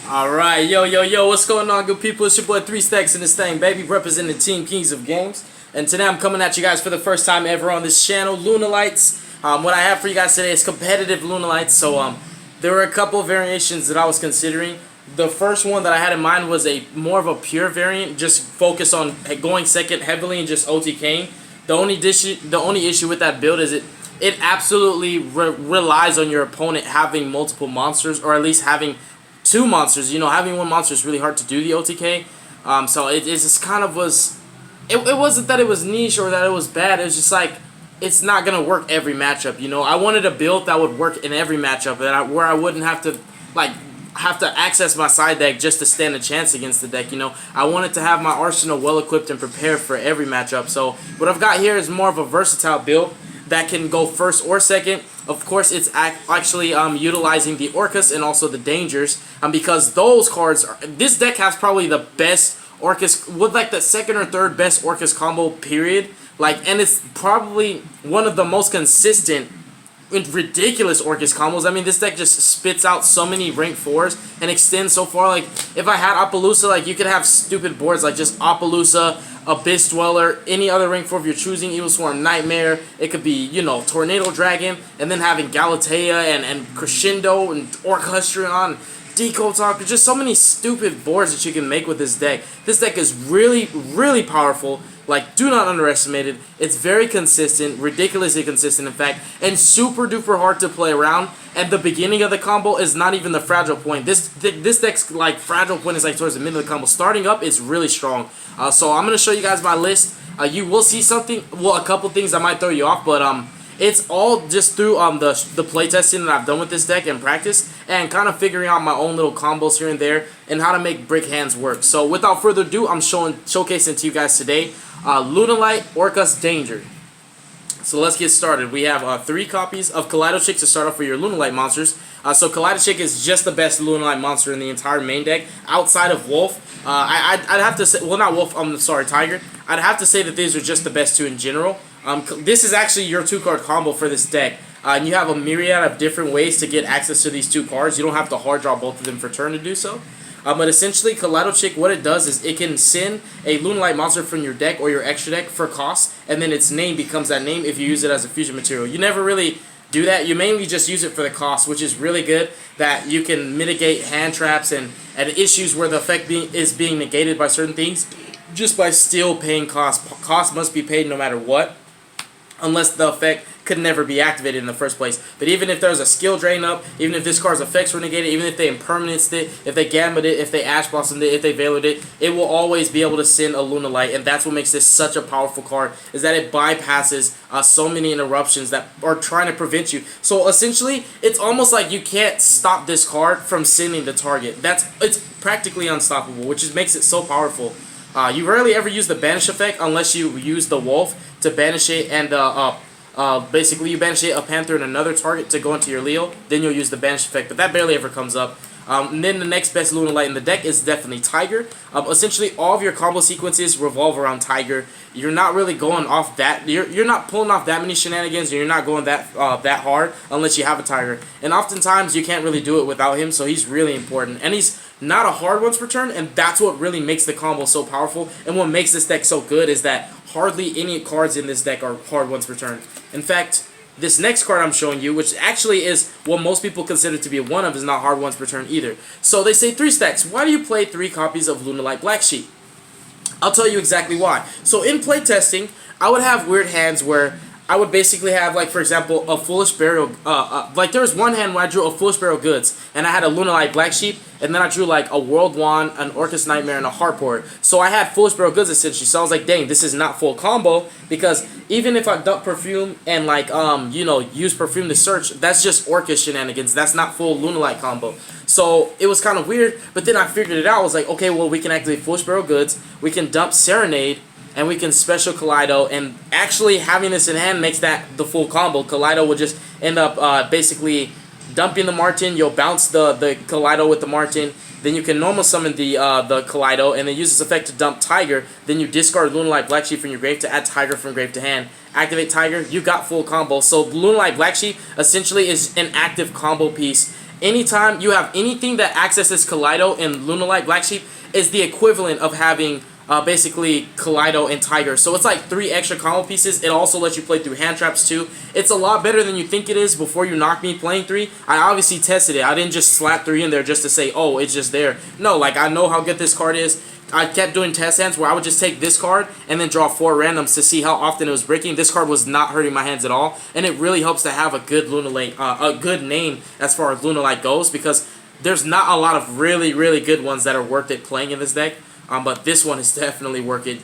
Alright, yo, what's going on, good people? It's your boy 3 Stacks in this thing, baby, representing Team Kings of Games. And today I'm coming at you guys for the first time ever on this channel, LUNALIGHTS. What I have for you guys today is competitive LUNALIGHTS. So there were a couple of variations that I was considering. The first one that I had in mind was more of a pure variant, just focus on going second heavily and just OTKing. The only issue with that build is it absolutely relies on your opponent having multiple monsters, or at least having two monsters. You know, having one monster is really hard to do the OTK. So it just kind of was. It wasn't that it was niche or that it was bad. It was just like it's not gonna work every matchup. You know, I wanted a build that would work in every matchup, where I wouldn't have to access my side deck just to stand a chance against the deck. You know, I wanted to have my arsenal well equipped and prepared for every matchup. So what I've got here is more of a versatile build that can go first or second. Of course, it's actually utilizing the Orcusts and also the Dangers, because those cards this deck has probably the best Orcust, with like the second or third best Orcust combo period. And it's probably one of the most consistent ridiculous Orcust combos. I mean, this deck just spits out so many rank 4s and extends so far. Like, if I had Appaloosa, you could have stupid boards like just Appaloosa, Abyss Dweller, any other rank 4 of your choosing, Evil Swarm, Nightmare. It could be, you know, Tornado Dragon, and then having Galatea and Crescendo and Orcustrion, Decode Talker. Just so many stupid boards that you can make with this deck. This deck is really, really powerful. Like, do not underestimate it. It's very consistent, ridiculously consistent, in fact, and super duper hard to play around. And the beginning of the combo is not even the fragile point. This deck's fragile point is towards the middle of the combo. Starting up, it's really strong. So I'm gonna show you guys my list. You will see something, well, a couple things that might throw you off, but it's all just through the playtesting that I've done with this deck in practice, and kind of figuring out my own little combos here and there and how to make brick hands work. So without further ado, I'm showcasing to you guys today LUNALIGHT Orcust Danger. So let's get started. We have 3 copies of Kaleidochick to start off for your LUNALIGHT monsters. So Kaleidochick is just the best LUNALIGHT monster in the entire main deck, outside of Wolf. I'd have to say, well, not Wolf, I'm sorry, Tiger. I'd have to say that these are just the best 2 in general. This is actually your 2-card combo for this deck. And you have a myriad of different ways to get access to these 2 cards. You don't have to hard draw both of them for turn to do so. But essentially, Kaleidochick, what it does is it can send a LUNALIGHT monster from your deck or your extra deck for cost, and then its name becomes that name if you use it as a fusion material. You never really do that. You mainly just use it for the cost, which is really good, that you can mitigate hand traps and issues where the effect is being negated by certain things just by still paying cost. Cost must be paid no matter what, unless the effect could never be activated in the first place. But even if there's a skill drain up, even if this card's effects were negated, even if they impermanence it, if they gambit it, if they ash blossomed it, if they veiled it, it will always be able to send a LUNALIGHT. And that's what makes this such a powerful card, is that it bypasses so many interruptions that are trying to prevent you. So essentially, it's almost like you can't stop this card from sending the target. It's practically unstoppable, which makes it so powerful. You rarely ever use the banish effect unless you use the Wolf to banish it, and basically you banish it, a Panther, and another target to go into your Leo. Then you'll use the banish effect, but that barely ever comes up. And then the next best LUNALIGHT in the deck is definitely Tiger. Essentially, all of your combo sequences revolve around Tiger. You're not really going off that. You're not pulling off that many shenanigans, and you're not going that hard unless you have a Tiger. And oftentimes you can't really do it without him. So he's really important, and he's not a hard once per turn, and that's what really makes the combo so powerful. And what makes this deck so good is that hardly any cards in this deck are hard once per turn. In fact, this next card I'm showing you, which actually is what most people consider to be a 1-of, is not hard once per turn either. So they say 3 stacks. Why do you play 3 copies of LUNALIGHT Black Sheep? I'll tell you exactly why. So in playtesting, I would have weird hands where I would basically have, for example, a Foolish Burial. There was one hand where I drew a Foolish Burial Goods, and I had a LUNALIGHT Black Sheep, and then I drew a World Wand, an Orcust Nightmare, and a Heartport. So I had Foolish Burial Goods essentially. So I was like, dang, this is not full combo, because even if I dump Perfume and use Perfume to search, that's just Orcust shenanigans. That's not full LUNALIGHT combo. So it was kind of weird, but then I figured it out. I was like, okay, well, we can activate Foolish Burial Goods, we can dump Serenade, and we can special Kaleido, and actually having this in hand makes that the full combo. Kaleido will just end up basically dumping the Martin. You'll bounce the Kaleido with the Martin. Then you can normal summon the Kaleido, and then use this effect to dump Tiger. Then you discard LUNALIGHT Black Sheep from your grave to add Tiger from grave to hand. Activate Tiger, you got full combo. So LUNALIGHT Black Sheep essentially is an active combo piece anytime you have anything that accesses Kaleido and Lunalight Black Sheep is the equivalent of having basically Kaleido and Tiger. So it's like 3 extra combo pieces. It also lets you play through hand traps too. It's a lot better than you think it is before you knock me playing 3. I obviously tested it. I didn't just slap 3 in there just to say, oh, it's just there. No, like I know how good this card is. I kept doing test hands where I would just take this card and then draw 4 randoms to see how often it was breaking. This card was not hurting my hands at all, and it really helps to have a good Lunalight, a good name as far as Lunalight goes, because there's not a lot of really, really good ones that are worth it playing in this deck. But this one is definitely worth it.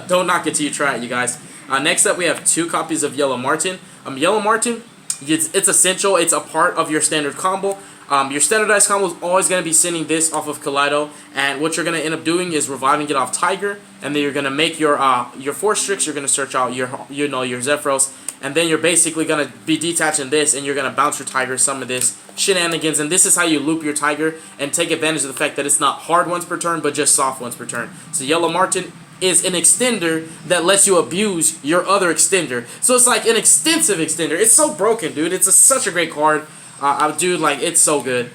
Don't knock it till you try it, you guys. Next up, we have 2 copies of Yellow Martin. Yellow Martin, it's essential. It's a part of your standard combo. Your standardized combo is always going to be sending this off of Kaleido, and what you're going to end up doing is reviving it off Tiger, and then you're going to make your 4 Strix. You're going to search out your your Zephyros, and then you're basically going to be detaching this, and you're going to bounce your Tiger, some of this shenanigans, and this is how you loop your Tiger and take advantage of the fact that it's not hard once per turn, but just soft once per turn. So Yellow Martin is an extender that lets you abuse your other extender. So it's like an extensive extender. It's so broken, dude. It's such a great card. Dude, like, it's so good.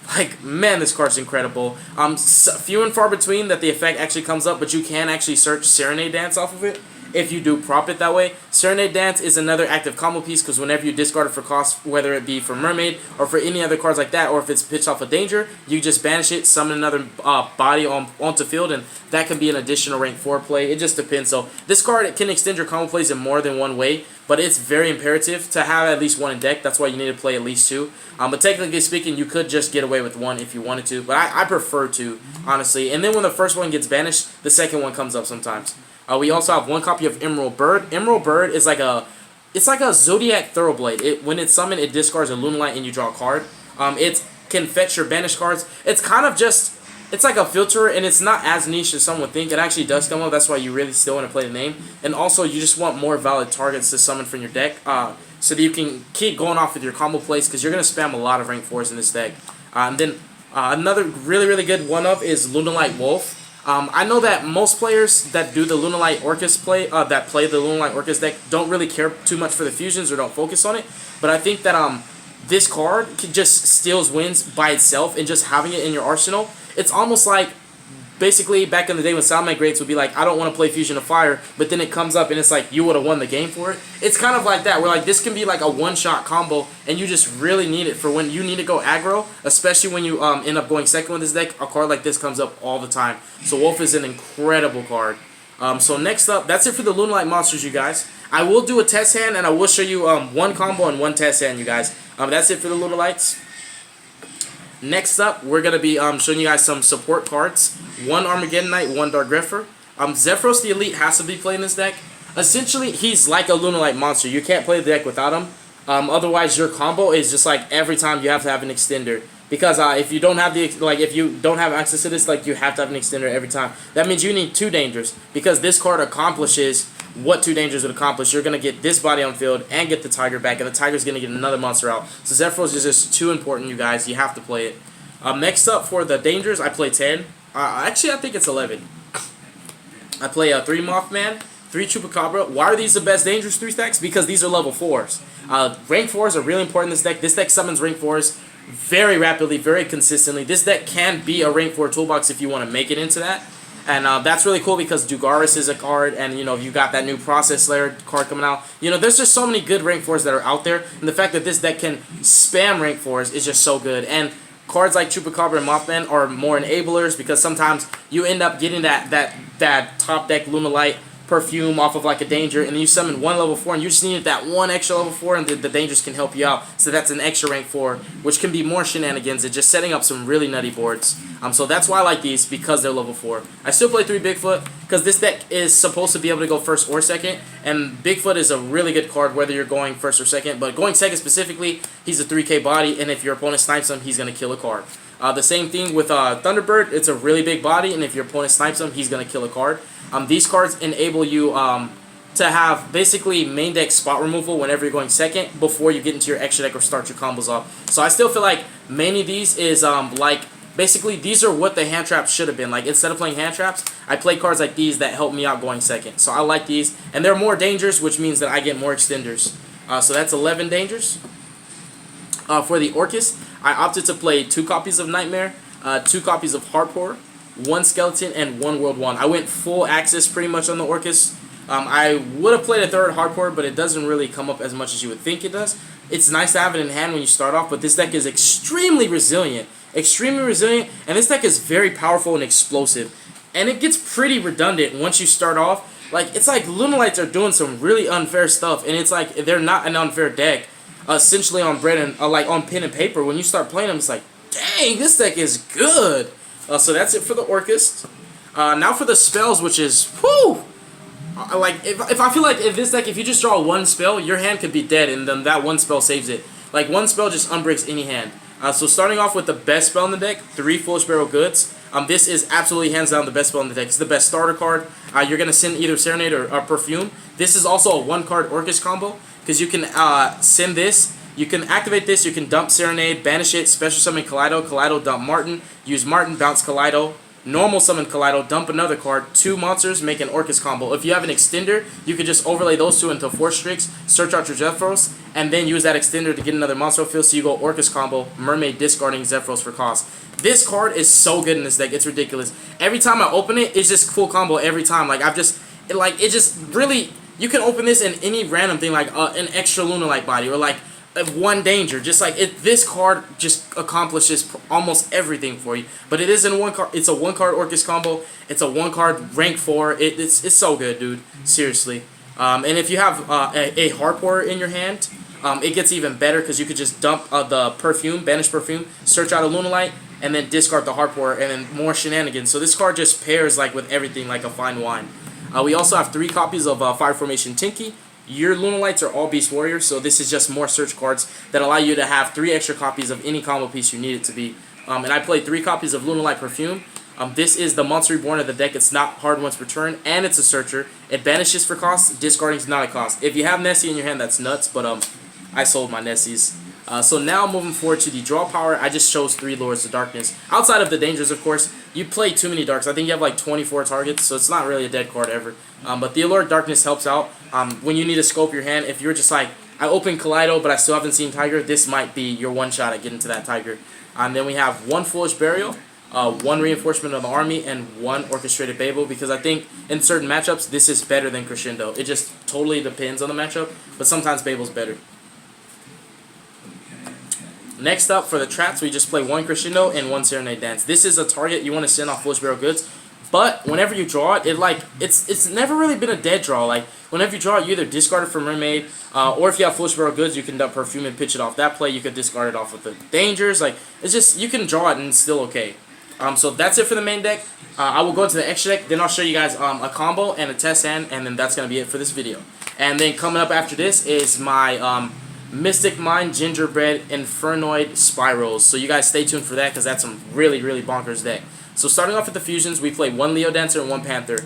Like, man, this card's incredible. Few and far between that the effect actually comes up, but you can actually search Serenade Dance off of it if you do prop it that way. Serenade Dance is another active combo piece, because whenever you discard it for cost, whether it be for Mermaid or for any other cards like that, or if it's pitched off a danger, you just banish it, summon another body onto field, and that can be an additional rank 4 play. It just depends. So this card, it can extend your combo plays in more than one way, but it's very imperative to have at least 1 in deck. That's why you need to play at least 2. But technically speaking, you could just get away with 1 if you wanted to, but I prefer 2, honestly. And then when the first one gets banished, the second one comes up sometimes. We also have 1 copy of Emerald Bird. Emerald Bird is like a Zodiac Thoroughblade. When it's summoned, it discards a Lunalight and you draw a card. It can fetch your banished cards. It's kind of just, it's like a filterer, and it's not as niche as some would think. It actually does come up. That's why you really still want to play the name. And also, you just want more valid targets to summon from your deck, so that you can keep going off with your combo plays, because you're going to spam a lot of rank 4s in this deck. And then another really, really good one-up is Lunalight Wolf. I know that most players that do the Lunalight Orcust play, that play the Lunalight Orcust deck, don't really care too much for the fusions or don't focus on it. But I think that this card just steals wins by itself, and just having it in your arsenal, it's almost like basically back in the day when Soundman Greats would be like, I don't want to play Fusion of Fire, but then it comes up and it's like you would have won the game for it. It's kind of like that, where like this can be like a one-shot combo, and you just really need it for when you need to go aggro, especially when you end up going second with this deck. A card like this comes up all the time. So Wolf is an incredible card. So next up, that's it for the Lunalight monsters, you guys. I will do a test hand, and I will show you 1 combo and 1 test hand, you guys. That's it for the Lunalights. Next up, we're going to be showing you guys some support cards. 1 Armageddon Knight, 1 Dark Griffer. Zephyros the Elite has to be playing this deck. Essentially, he's like a Lunalight monster. You can't play the deck without him. Otherwise, your combo is just like every time you have to have an extender. Because if you don't have if you don't have access to this, like, you have to have an extender every time. That means you need 2 dangers, because this card accomplishes what 2 dangers would accomplish. You're going to get this body on field and get the Tiger back, and the Tiger's going to get another monster out. So Zephyros is just too important, you guys. You have to play it. Next up for the dangers, I play 10. Actually, I think it's 11. I play 3 Mothman, 3 Chupacabra. Why are these the best dangers 3 stacks? Because these are level 4s. Rank 4s are really important in this deck. This deck summons rank 4s very rapidly, very consistently. This deck can be a rank 4 toolbox if you want to make it into that. And that's really cool, because Dugaris is a card, and you got that new Process Slayer card coming out. There's just so many good rank 4s that are out there, and the fact that this deck can spam rank 4s is just so good. And cards like Chupacabra and Mothman are more enablers, because sometimes you end up getting that top deck Lunalight perfume off of like a danger, and then you summon 1 level 4, and you just needed that 1 extra level 4, and the dangers can help you out. So that's an extra rank 4, which can be more shenanigans and just setting up some really nutty boards. So that's why I like these, because they're level 4. I still play 3 Bigfoot, because this deck is supposed to be able to go first or second, and Bigfoot is a really good card whether you're going first or second, but going second specifically, he's a 3k body, and if your opponent snipes him, he's going to kill a card. The same thing with Thunderbird. It's a really big body, and if your opponent snipes him, he's going to kill a card. These cards enable you to have basically main deck spot removal whenever you're going second, before you get into your extra deck or start your combos off. So I still feel like many of these is basically these are what the hand traps should have been. Like, instead of playing hand traps, I play cards like these that help me out going second. So I like these, and they're more dangers, which means that I get more extenders. So that's 11 dangers. For the Orcust, I opted to play 2 copies of Nightmare, 2 copies of Hardcore, 1 Skeleton, and 1 World 1. I went full access pretty much on the Orcusts. I would have played a 3rd Hardcore, but it doesn't really come up as much as you would think it does. It's nice to have it in hand when you start off, but this deck is extremely resilient. Extremely resilient, and this deck is very powerful and explosive. And it gets pretty redundant once you start off. Like, it's like LUNALIGHTS are doing some really unfair stuff, and it's like they're not an unfair deck. Essentially on bread and like on pen and paper, when you start playing them, it's like, dang, this deck is good. So that's it for the Orcust. Now for the spells, which is, whoo! Like, if I feel like if this deck, if you just draw 1 spell, your hand could be dead, and then that 1 spell saves it. Like, 1 spell just unbreaks any hand. So starting off with the best spell in the deck, 3 Foolish Barrel Goods. This is absolutely hands down the best spell in the deck. It's the best starter card. You're going to send either Serenade or Perfume. This is also a 1-card Orcust combo, because you can send this. You can activate this, you can dump Serenade, banish it, special summon Kaleido, Kaleido dump Martin, use Martin, bounce Kaleido, normal summon Kaleido, dump another card, 2 monsters, make an Orcust combo. If you have an extender, you could just overlay those 2 into Force Strix, search out your Zephyros, and then use that extender to get another monster field, so you go Orcust combo, Mermaid discarding Zephyros for cost. This card is so good in this deck, it's ridiculous. Every time I open it, it's just full combo every time. Like, it just really, you can open this in any random thing, like an extra Lunalight body, or like 1 danger. Just like this card just accomplishes almost everything for you. But it is in 1 card. It's a 1-card Orcust combo. It's a 1-card rank 4. It's so good, dude. Seriously. And if you have a Hardcore in your hand, it gets even better, because you could just dump the Perfume, banish Perfume, search out a Lunalight, and then discard the Hardcore, and then more shenanigans. So this card just pairs like with everything like a fine wine. We also have 3 copies of Fire Formation Tinky. Your Lunalights are all Beast Warriors, so this is just more search cards that allow you to have 3 extra copies of any combo piece you need it to be. And I played 3 copies of Lunalight Perfume. This is the Monster Reborn of the deck. It's not hard once per turn, and it's a searcher. It banishes for cost. Discarding is not a cost. If you have Nessie in your hand, that's nuts, but I sold my Nessies. So now moving forward to the draw power, I just chose 3 Lords of Darkness. Outside of the dangers, of course, you play too many darks. I think you have like 24 targets, so it's not really a dead card ever. But the Allure of Darkness helps out when you need to scope your hand. If you're just like, I open Kaleido, but I still haven't seen Tiger, this might be your 1 shot at getting to that Tiger. And then we have 1 Foolish Burial, 1 Reinforcement of the Army, and 1 Orchestrated Babel, because I think in certain matchups, this is better than Crescendo. It just totally depends on the matchup, but sometimes Babel's better. Next up, for the traps, we just play 1 Crescendo and 1 Serenade Dance. This is a target you want to send off Foolish Barrel Goods, but whenever you draw it, it's never really been a dead draw. Like, whenever you draw it, you either discard it for Mermaid, or if you have Foolish Barrel Goods, you can dump Perfume and pitch it off that play. You could discard it off with the dangers. Like, it's just, you can draw it and it's still okay. So that's it for the main deck. I will go into the extra deck, then I'll show you guys a combo and a test hand, and then that's going to be it for this video. And then coming up after this is my Mystic Mind Gingerbread Infernoid Spirals. So you guys stay tuned for that, because that's some really, really bonkers deck. So starting off with the fusions, we play 1 Leo Dancer and 1 Panther.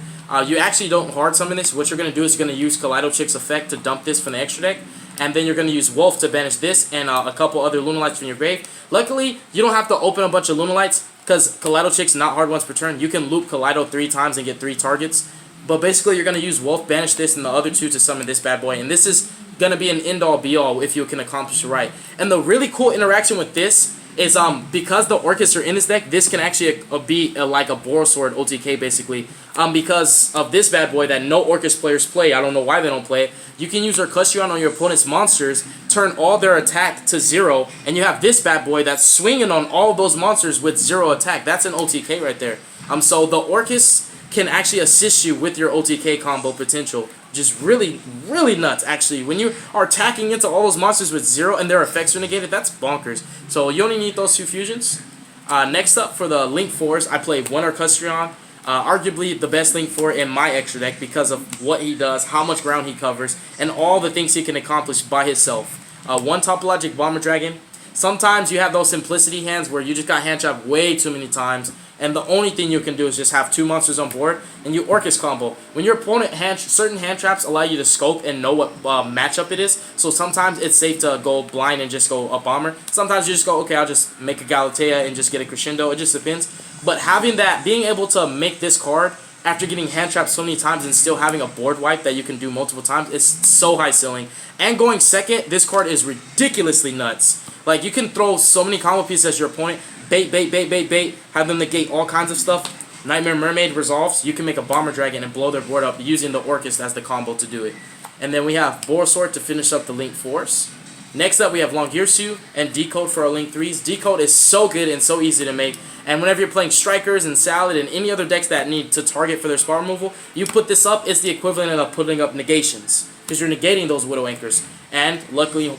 You actually don't hard summon this. What you're going to do is you're going to use Kaleido Chick's effect to dump this from the extra deck. And then you're going to use Wolf to banish this and a couple other Lunalights from your grave. Luckily, you don't have to open a bunch of Lunalights, because Kaleido Chick's not hard once per turn. You can loop Kaleido 3 times and get 3 targets. But basically, you're going to use Wolf, banish this, and the other 2 to summon this bad boy. And this is going to be an end-all, be-all if you can accomplish it right. And the really cool interaction with this is because the Orcusts are in this deck, this can actually be like a Boros Sword OTK, basically. Because of this bad boy that no Orcust players play, I don't know why they don't play it, you can use Orcustron on your opponent's monsters, turn all their attack to 0, and you have this bad boy that's swinging on all of those monsters with 0 attack. That's an OTK right there. So the Orcusts can actually assist you with your OTK combo potential. Just really, really nuts, actually. When you are attacking into all those monsters with 0 and their effects are negated, that's bonkers. So you only need those 2 fusions. Next up, for the Link 4s, I play 1 Orcustrion. Arguably the best Link 4 in my extra deck because of what he does, how much ground he covers, and all the things he can accomplish by himself. 1 Topologic Bomber Dragon. Sometimes you have those simplicity hands where you just got hand trapped way too many times, and the only thing you can do is just have 2 monsters on board, and you Orcust combo. When your opponent certain hand traps allow you to scope and know what matchup it is, so sometimes it's safe to go blind and just go a bomber. Sometimes you just go, okay, I'll just make a Galatea and just get a Crescendo. It just depends. But having that, being able to make this card after getting hand trapped so many times and still having a board wipe that you can do multiple times. It's so high ceiling. And going second, this card is ridiculously nuts. Like, you can throw so many combo pieces at your opponent. Bait, bait, bait, bait, bait. Have them negate all kinds of stuff. Nightmare Mermaid resolves. You can make a Bomber Dragon and blow their board up using the Orcust as the combo to do it. And then we have Borsword to finish up the Link 4s. Next up, we have Longirsu and Decode for our Link 3s. Decode is so good and so easy to make. And whenever you're playing Strikers and Salad and any other decks that need to target for their spell removal, you put this up. It's the equivalent of putting up negations, because you're negating those Widow Anchors. And luckily,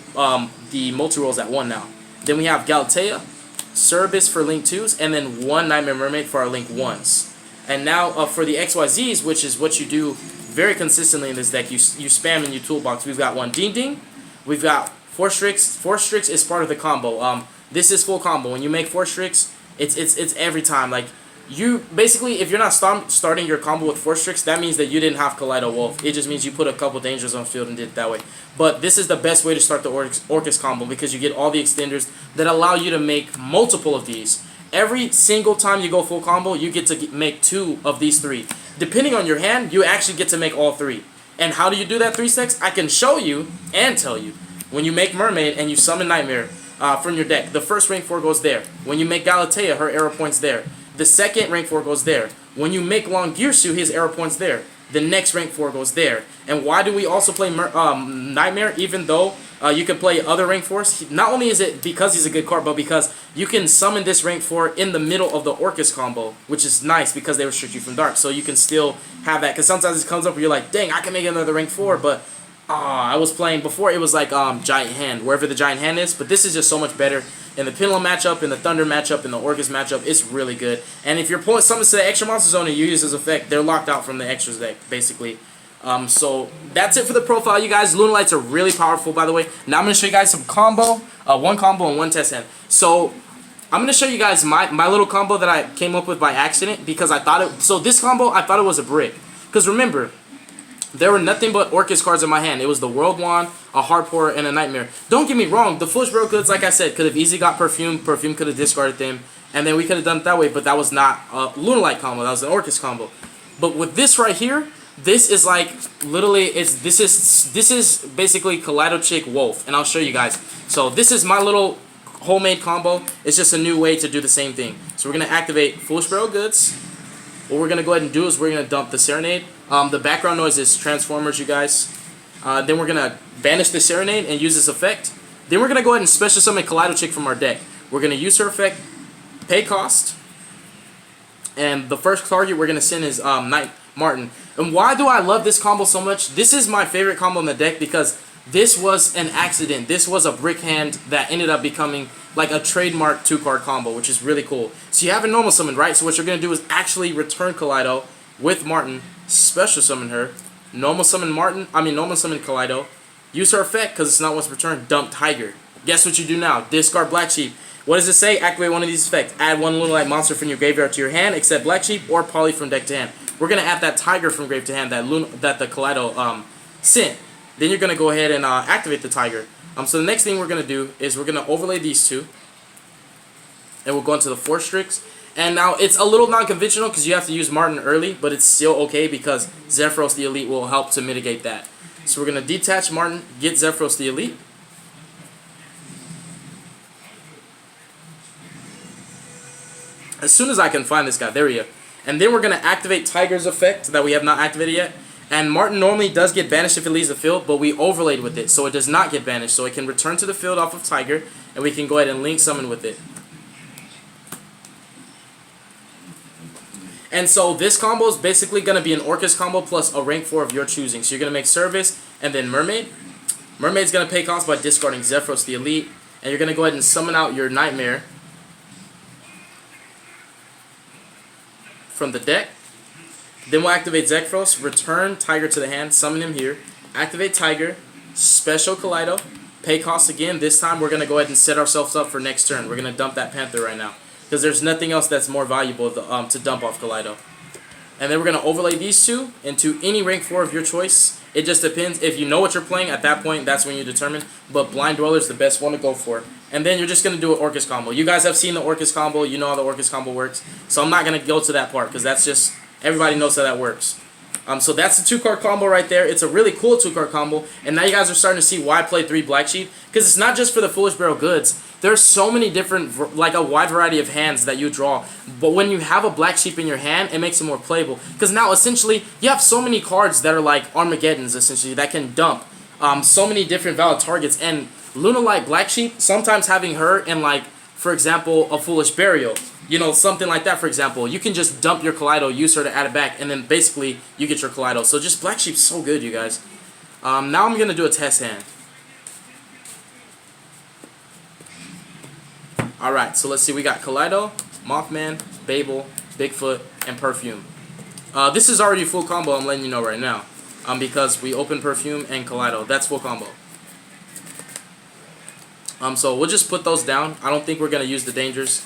the multi-rolls at 1 now. Then we have Galatea, Cerberus for Link 2s, and then 1 Nightmare Mermaid for our Link 1s. And now for the XYZs, which is what you do very consistently in this deck, you spam in your toolbox. We've got 1 Ding Ding. We've got 4 Strix. 4 Strix is part of the combo. This is full combo. When you make 4 Strix, it's every time. Like, you basically, if you're not starting your combo with 4 Strix, that means that you didn't have Kaleido Wolf. It just means you put a couple dangers on field and did it that way. But this is the best way to start the Orcust combo, because you get all the extenders that allow you to make multiple of these. Every single time you go full combo, you get to make 2 of these 3. Depending on your hand, you actually get to make all 3. And how do you do that 3 stacks? I can show you and tell you. When you make Mermaid and you summon Nightmare from your deck, the first rank 4 goes there. When you make Galatea, her arrow point's there. The second rank 4 goes there. When you make Longirsu, his arrow point's there. The next rank 4 goes there. And why do we also play Nightmare, even though you can play other rank 4s? Not only is it because he's a good card, but because you can summon this rank 4 in the middle of the Orcust combo, which is nice because they restrict you from Dark. So you can still have that, because sometimes it comes up where you're like, dang, I can make another rank 4, but I was playing before, it was like Giant Hand, wherever the Giant Hand is, but this is just so much better. In the Pendulum matchup, in the Thunder matchup, in the Orcust matchup, it's really good. And if your opponent summons to the extra monster zone and you use his effect, they're locked out from the extras deck, basically. So that's it for the profile, you guys. LUNALIGHTS are really powerful, by the way. Now I'm going to show you guys some combo, 1 combo and 1 test hand. So I'm going to show you guys my little combo that I came up with by accident, because I thought it, so this combo, I thought it was a brick. Because remember, there were nothing but Orcust cards in my hand. It was the World Wand, a Heart Pourer, and a Nightmare. Don't get me wrong, the Foolish Bro Goods, like I said, could have easily got Perfume. Perfume could have discarded them, and then we could have done it that way, but that was not a LUNALIGHT combo. That was an Orcust combo. But with this right here, this is like, literally, this is basically Kaleido Chick Wolf, and I'll show you guys. So this is my little homemade combo. It's just a new way to do the same thing. So we're going to activate Foolish Bro Goods. What we're going to go ahead and do is we're going to dump the Serenade. The background noise is Transformers, you guys. Then we're going to banish the Serenade and use this effect. Then we're going to go ahead and special summon Kaleido Chick from our deck. We're going to use her effect, pay cost. And the first target we're going to send is Knight Martin. And why do I love this combo so much? This is my favorite combo in the deck because this was an accident. This was a brick hand that ended up becoming like a trademark 2-card combo, which is really cool. So you have a normal summon, right? So what you're going to do is actually return Kaleido with Martin, special summon her, normal summon Kaleido, use her effect because it's not once returned, dump Tiger. Guess what you do now? Discard Black Sheep. What does it say? Activate one of these effects. Add 1 LUNALIGHT monster from your graveyard to your hand, except Black Sheep or Poly from deck to hand. We're going to add that Tiger from grave to hand that the Kaleido sent. Then you're going to go ahead and activate the Tiger. So the next thing we're going to do is we're going to overlay these 2. And we'll go into the 4 Strix. And now it's a little non-conventional because you have to use Martin early, but it's still okay because Zephyros the Elite will help to mitigate that. So we're going to detach Martin, get Zephyros the Elite. As soon as I can find this guy, there we go. And then we're going to activate Tiger's effect that we have not activated yet. And Martin normally does get banished if it leaves the field, but we overlaid with it, so it does not get banished. So it can return to the field off of Tiger, and we can go ahead and link summon with it. And so this combo is basically going to be an Orcust combo plus a rank 4 of your choosing. So you're going to make Service and then Mermaid. Mermaid's going to pay cost by discarding Zephyros the Elite. And you're going to go ahead and summon out your Nightmare from the deck. Then we'll activate Zephyros, return Tiger to the hand, summon him here. Activate Tiger, special Kaleido, pay cost again. This time we're going to go ahead and set ourselves up for next turn. We're going to dump that Panther right now, because there's nothing else that's more valuable to dump off Kaleido. And then we're going to overlay these 2 into any rank 4 of your choice. It just depends. If you know what you're playing, at that point, that's when you determine. But Blind Dweller is the best one to go for. And then you're just going to do an Orcust combo. You guys have seen the Orcust combo. You know how the Orcust combo works. So I'm not going to go to that part because that's just Everybody knows how that works. So that's the 2-card combo right there. It's a really cool 2-card combo, and now you guys are starting to see why I play 3 Black Sheep, because it's not just for the Foolish Barrel Goods. There's so many different, like a wide variety of hands that you draw, but when you have a Black Sheep in your hand, it makes it more playable, because now essentially you have so many cards that are like Armageddons essentially that can dump so many different valid targets, and Lunalight Black Sheep, sometimes having her in, like, for example, a Foolish Burial, you know, something like that, for example, you can just dump your Kaleido, use her to add it back, and then basically you get your Kaleido. So just Black Sheep's so good, you guys. Now I'm going to do a test hand. Alright, so let's see. We got Kaleido, Mothman, Babel, Bigfoot, and Perfume. This is already a full combo, I'm letting you know right now. Because we open Perfume and Kaleido. That's full combo. So we'll just put those down. I don't think we're going to use the dangers.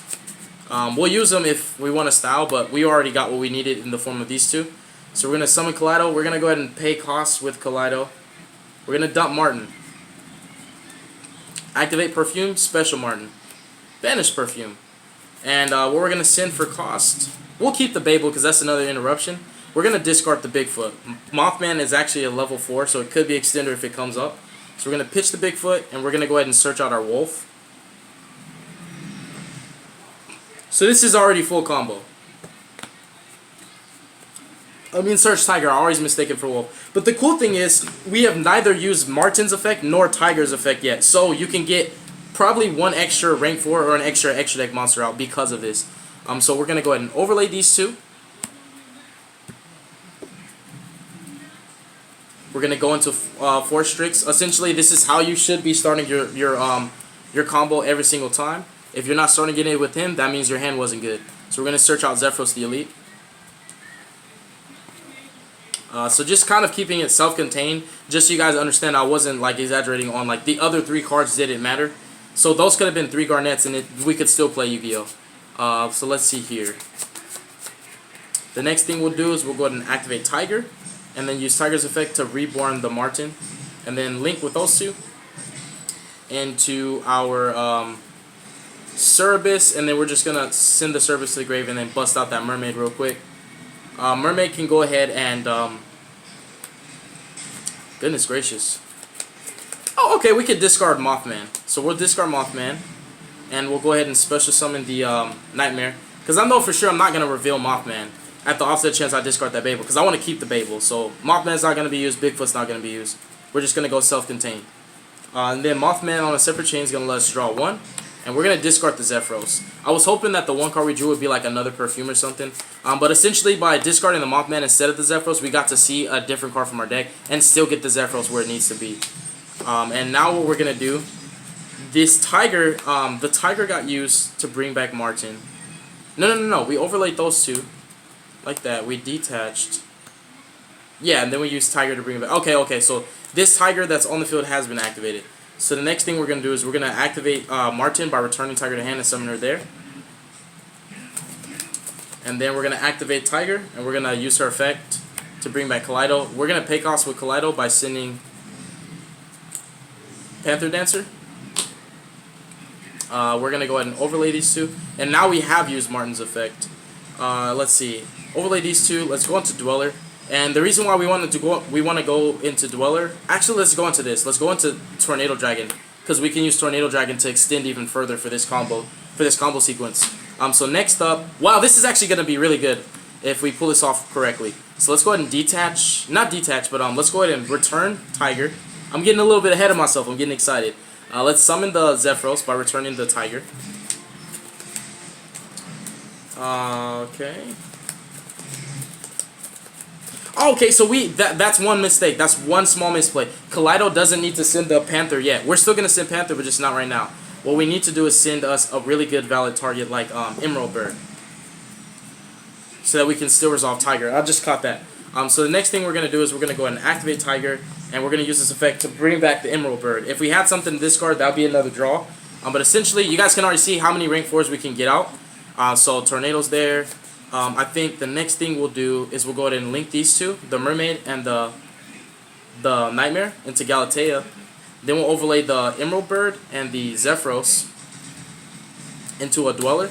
We'll use them if we want to style, but we already got what we needed in the form of these two. So we're going to summon Kaleido. We're going to go ahead and pay costs with Kaleido. We're going to dump Martin. Activate Perfume, Special Martin. Banish Perfume. And what we're going to send for cost, we'll keep the Babel because that's another interruption. We're going to discard the Bigfoot. Mothman is actually a level 4, so it could be extender if it comes up. So we're going to pitch the Bigfoot, and we're going to go ahead and search out our Wolf. So this is already full combo. I mean search Tiger, I always mistake it for Wolf. But the cool thing is, we have neither used Martin's effect nor Tiger's effect yet. So you can get probably one extra rank 4 or an extra deck monster out because of this. So we're going to go ahead and overlay these two. We're going to go into Force Strix. Essentially, this is how you should be starting your combo every single time. If you're not starting getting it with him, that means your hand wasn't good. So we're going to search out Zephyros the Elite. So just kind of keeping it self-contained, just so you guys understand I wasn't like exaggerating on like the other 3 cards didn't matter. So those could have been 3 Garnets and we could still play Yu-Gi-Oh! So let's see here. The next thing we'll do is we'll go ahead and activate Tiger, and then use Tiger's effect to reborn the Martin, and then link with those two into our Cerberus, and then we're just gonna send the Cerberus to the grave and then bust out that Mermaid real quick. Mermaid can go ahead and goodness gracious. Oh, okay, we could discard Mothman. So we'll discard Mothman, and we'll go ahead and special summon the Nightmare, because I know for sure I'm not gonna reveal Mothman at the offset chance I discard that Babel, because I want to keep the Babel. So Mothman's not gonna be used, Bigfoot's not gonna be used. We're just gonna go self-contained. And then Mothman on a separate chain is gonna let us draw 1. And we're going to discard the Zephyros. I was hoping that the 1 card we drew would be like another Perfume or something. But essentially by discarding the Mothman instead of the Zephyros, we got to see a different card from our deck and still get the Zephyros where it needs to be. And now what we're going to do, this Tiger, the Tiger got used to bring back Martin. No. We overlaid those two like that. We detached. Yeah, and then we used Tiger to bring it back. Okay, so this Tiger that's on the field has been activated. So the next thing we're going to do is we're going to activate Martin by returning Tiger to hand and summon her there. And then we're going to activate Tiger, and we're going to use her effect to bring back Kaleido. We're going to pay costs with Kaleido by sending Panther Dancer. We're going to go ahead and overlay these two. And now we have used Martin's effect. Let's see. Overlay these two. Let's go into Dweller. And the reason why we want to go into Dweller, actually let's go into this. Let's go into Tornado Dragon, because we can use Tornado Dragon to extend even further for this combo sequence. So next up, wow, this is actually going to be really good if we pull this off correctly. So let's go ahead and detach, not detach, but let's go ahead and return Tiger. I'm getting a little bit ahead of myself. I'm getting excited. Let's summon the Zephyros by returning the Tiger. Okay. Okay, so that's one mistake. That's one small misplay. Kaleido doesn't need to send the Panther yet. We're still going to send Panther, but just not right now. What we need to do is send us a really good valid target like Emerald Bird, so that we can still resolve Tiger. I just caught that. So the next thing we're going to do is we're going to go ahead and activate Tiger, and we're going to use this effect to bring back the Emerald Bird. If we had something to discard, that would be another draw. But essentially, you guys can already see how many rank 4s we can get out. So Tornado's there. I think the next thing we'll do is we'll go ahead and link these two, the Mermaid and the Nightmare, into Galatea. Then we'll overlay the Emerald Bird and the Zephyros into a Dweller.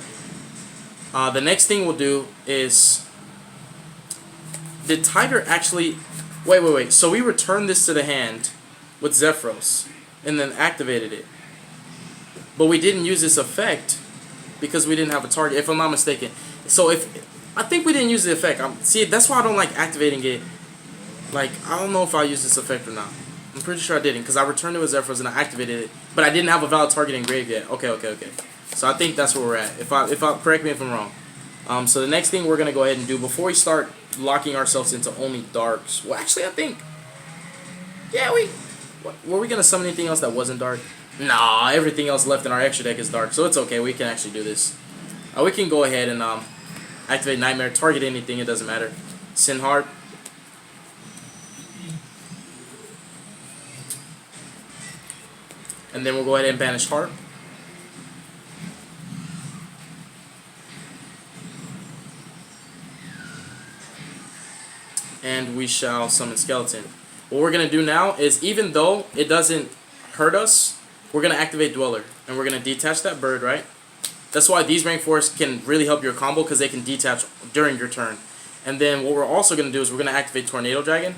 The next thing we'll do is did Tiger actually... Wait. So we returned this to the hand with Zephyros and then activated it. But we didn't use this effect because we didn't have a target, if I'm not mistaken. So I think we didn't use the effect. See, that's why I don't like activating it. Like, I don't know if I used this effect or not. I'm pretty sure I didn't, because I returned it with Zephyros and I activated it, but I didn't have a valid target engraved yet. Okay. So I think that's where we're at. If I correct me if I'm wrong. So the next thing we're gonna go ahead and do before we start locking ourselves into only darks. Well, actually, I think, yeah, were we gonna summon anything else that wasn't dark? Nah, everything else left in our extra deck is dark, so it's okay. We can actually do this. We can go ahead and activate Nightmare, target anything. It doesn't matter. Sin Heart. And then we'll go ahead and banish Heart. And we shall summon Skeleton. What we're going to do now is, even though it doesn't hurt us, we're going to activate Dweller. And we're going to detach that bird, right? That's why these rank 4s can really help your combo, because they can detach during your turn. And then what we're also going to do is we're going to activate Tornado Dragon.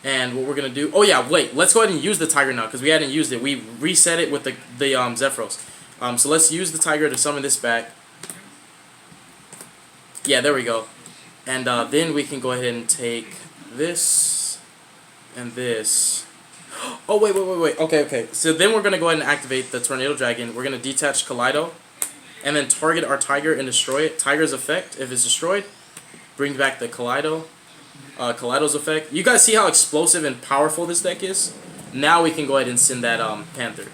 And what we're going to do... Oh yeah, wait. Let's go ahead and use the Tiger now, because we hadn't used it. We reset it with the Zephyros. So let's use the Tiger to summon this back. Yeah, there we go. And then we can go ahead and take this and this. Oh, wait. Okay. So then we're going to go ahead and activate the Tornado Dragon. We're going to detach Kaleido and then target our Tiger and destroy it. Tiger's effect, if it's destroyed, brings back the Kaleido's effect. You guys see how explosive and powerful this deck is? Now we can go ahead and send that Panther.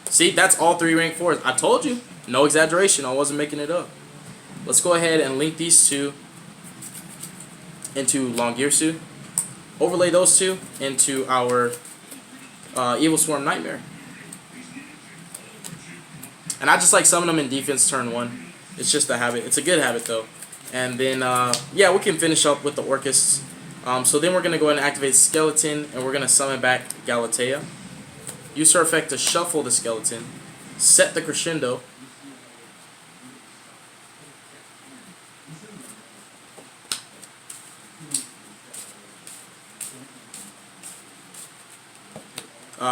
See, that's all 3 rank 4s. I told you. No exaggeration. I wasn't making it up. Let's go ahead and link these two into Longirsu. Overlay those two into our Evil Swarm Nightmare. And I just like summon them in defense turn 1. It's just a habit. It's a good habit though. And then, yeah, we can finish up with the Orcusts. So then we're going to go ahead and activate Skeleton, and we're going to summon back Galatea. Use her effect to shuffle the Skeleton. Set the Crescendo.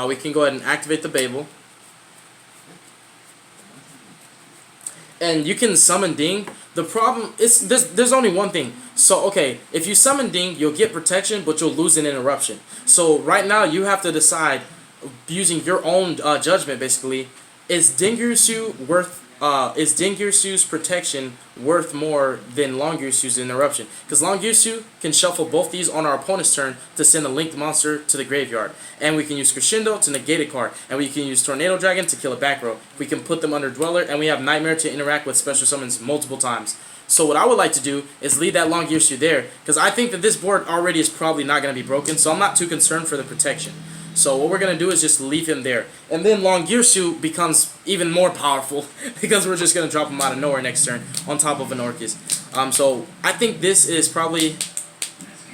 We can go ahead and activate the Babel. And you can summon Ding. The problem is there's only one thing. So, okay, if you summon Ding, you'll get protection, but you'll lose an interruption. So right now you have to decide, using your own judgment, basically, is Dingirsu's protection worth more than Longirsu's interruption? Because Longirsu can shuffle both these on our opponent's turn to send a linked monster to the graveyard. And we can use Crescendo to negate a card. And we can use Tornado Dragon to kill a back row. We can put them under Dweller, and we have Nightmare to interact with special summons multiple times. So what I would like to do is leave that Longirsu there, because I think that this board already is probably not going to be broken, so I'm not too concerned for the protection. So what we're going to do is just leave him there. And then Longirsu becomes even more powerful because we're just going to drop him out of nowhere next turn on top of an Orcust. So I think this is probably...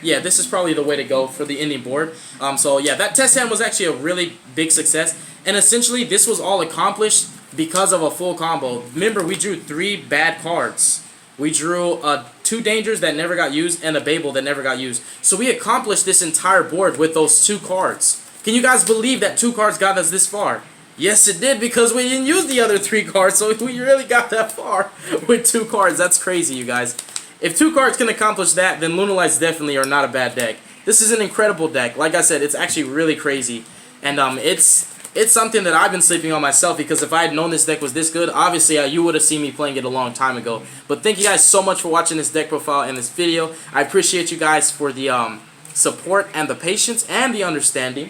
Yeah, this is probably the way to go for the ending board. So yeah, that test hand was actually a really big success. And essentially, this was all accomplished because of a full combo. Remember, we drew 3 bad cards. We drew 2 dangers that never got used and a Babel that never got used. So we accomplished this entire board with those 2 cards. Can you guys believe that 2 cards got us this far? Yes, it did, because we didn't use the other 3 cards, so we really got that far with 2 cards. That's crazy, you guys. If 2 cards can accomplish that, then LUNALIGHTS definitely are not a bad deck. This is an incredible deck. Like I said, it's actually really crazy. And it's something that I've been sleeping on myself, because if I had known this deck was this good, obviously you would have seen me playing it a long time ago. But thank you guys so much for watching this deck profile and this video. I appreciate you guys for the support and the patience and the understanding.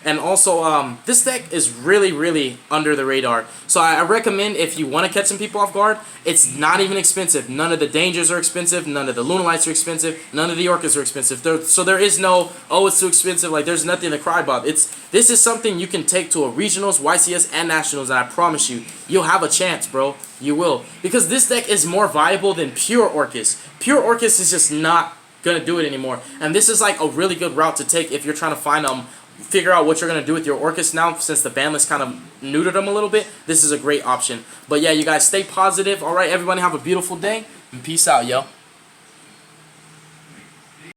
And also, this deck is really, really under the radar. So I recommend, if you want to catch some people off guard, it's not even expensive. None of the dangers are expensive. None of the LUNALIGHTS are expensive. None of the Orcusts are expensive. So there is no, oh, it's too expensive. Like, there's nothing to cry about. This is something you can take to a regionals, YCS, and nationals, and I promise you, you'll have a chance, bro. You will. Because this deck is more viable than pure Orcust. Pure Orcust is just not going to do it anymore. And this is like a really good route to take if you're trying to find figure out what you're going to do with your Orcust now, since the ban list kind of neutered them a little bit. This is a great option. But yeah, you guys stay positive. Alright, everybody have a beautiful day, and peace out, yo.